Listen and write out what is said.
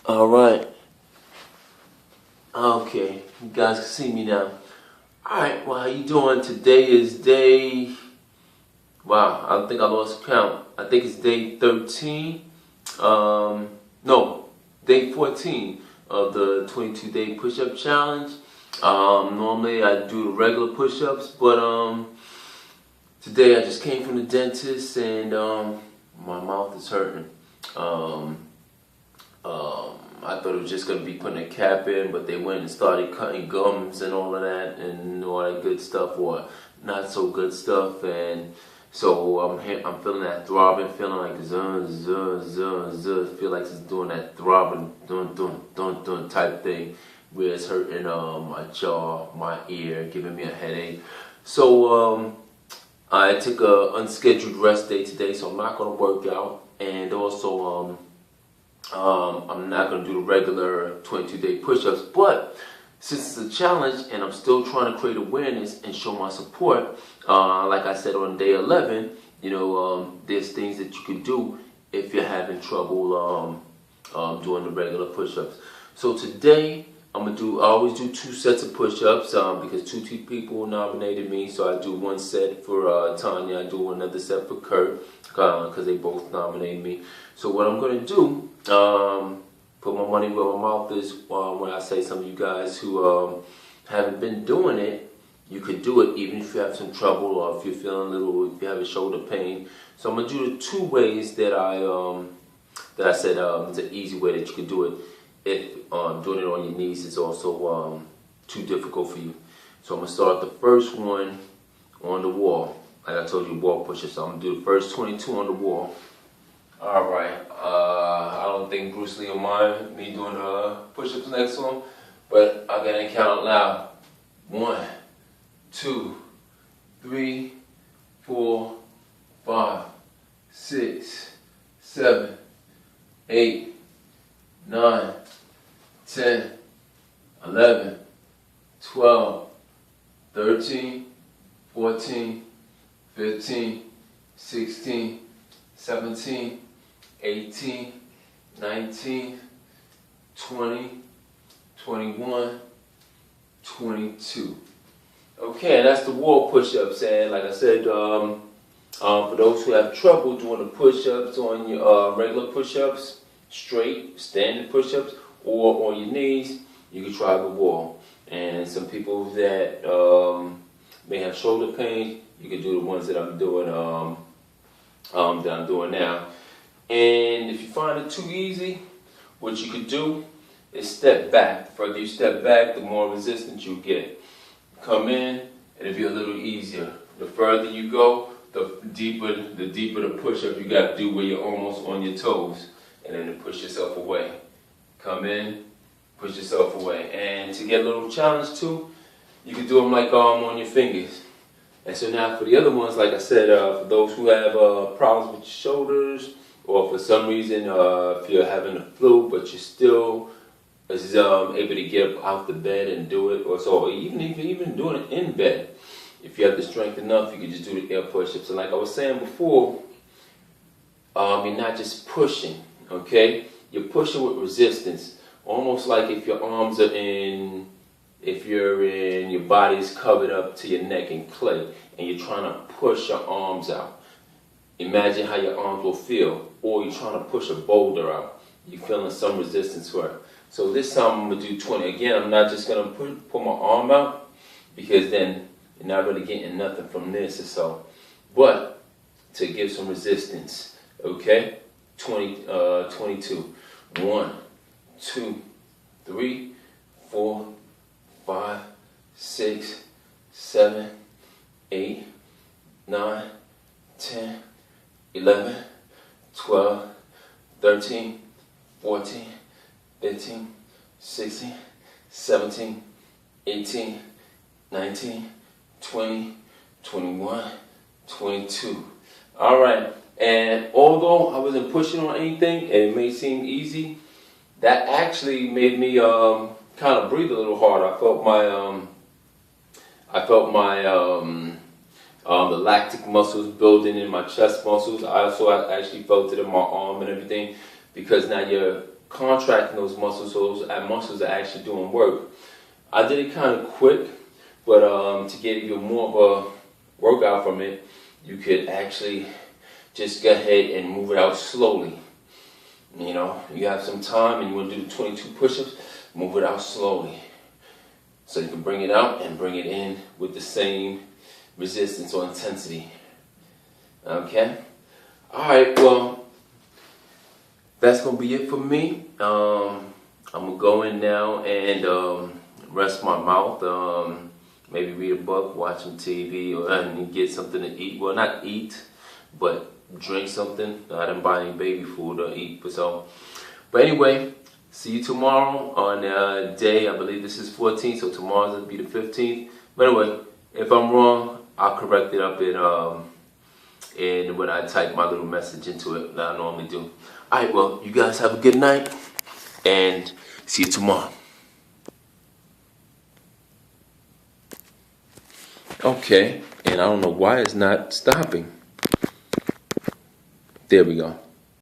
All right. Okay, you guys can see me now. All right. Well, how you doing? Today is day. Wow, I think I lost count. I think it's day 13. No, day 14 of the 22-day push-up challenge. Normally I do the regular push-ups, but today I just came from the dentist and my mouth is hurting. I thought it was just going to be putting a cap in, but they went and started cutting gums and all of that and all that good stuff, or not so good stuff. And so I'm feeling that throbbing, feeling like feel like it's doing that throbbing, dun type thing, where it's hurting my jaw, my ear, giving me a headache. So I took a unscheduled rest day today, so I'm not going to work out, and also I'm not going to do the regular 22-day push-ups, but since it's a challenge and I'm still trying to create awareness and show my support, like I said on day 11, there's things that you can do if you're having trouble doing the regular push-ups. So today, I always do 2 sets of push-ups because 2 people nominated me, so I do 1 set for Tanya, I do another set for Kurt because they both nominated me. So what I'm going to do, put my money where my mouth is when I say some of you guys who haven't been doing it, you could do it even if you have some trouble or if you're feeling a little, if you have a shoulder pain. So I'm going to do the 2 ways that I said it's an easy way that you could do it. If doing it on your knees is also too difficult for you. So I'm going to start the first one on the wall. Like I told you, wall push-ups. So I'm going to do the first 22 on the wall. All right. I don't think Bruce Lee will mind me doing push-ups next to him, but I gotta count out loud. 1, 2, 3, 4, 5, 6, 7, 8, 9, 10, 11, 12, 13, 14, 15, 16, 17, 18, 19, 20, 21, 22. Okay, that's the wall push-ups. And like I said, for those who have trouble doing the push-ups on your regular push-ups, straight, standing push-ups, or on your knees, you can try the wall. And some people that may have shoulder pain, you can do the ones that I'm doing now. And if you find it too easy, what you could do is step back. The further you step back, the more resistance you get. Come in, it'll be a little easier. The further you go, the deeper the push-up you got to do where you're almost on your toes. And then to push yourself away. Come in, push yourself away. And to get a little challenge too, you can do them like on your fingers. And so now for the other ones, like I said, for those who have problems with your shoulders, or for some reason if you're having a flu but you're still able to get up out the bed and do it, or so, even doing it in bed, if you have the strength enough, you can just do the air push-ups. And like I was saying before, you're not just pushing, okay? You're pushing with resistance, almost like if your arms are your body's covered up to your neck in clay and you're trying to push your arms out. Imagine how your arms will feel. Or you're trying to push a boulder out. You're feeling some resistance for it. So this time I'm going to do 20. Again, I'm not just going to put my arm out, because then you're not really getting nothing from this or so. But to give some resistance, okay? 22. 1, 2, 3, 4, 5, 6, 7, 8, 9, 10, 11, 12, 13, 14, 15, 16, 17, 18, 19, 20, 21, 22. All right. And although I wasn't pushing on anything, and it may seem easy, that actually made me kind of breathe a little harder. I felt my the lactic muscles building in my chest muscles. I actually felt it in my arm and everything, because now contracting those muscles, so those muscles are actually doing work. I did it kind of quick, but to get even more of a workout from it, you could actually just go ahead and move it out slowly. You know, you have some time and you want to do 22 push-ups, move it out slowly. So you can bring it out and bring it in with the same resistance or intensity. Okay? Alright, well, that's going to be it for me. I'm going to go in now and rest my mouth. Maybe read a book, watch some TV, or get something to eat. Well, not eat, but drink something. I didn't buy any baby food or eat. But anyway, see you tomorrow on day, I believe this is 14th, so tomorrow's will be the 15th. But anyway, if I'm wrong, I'll correct it up in when I type my little message into it that I normally do. Alright, well, you guys have a good night, and see you tomorrow. Okay, and I don't know why it's not stopping. There we go.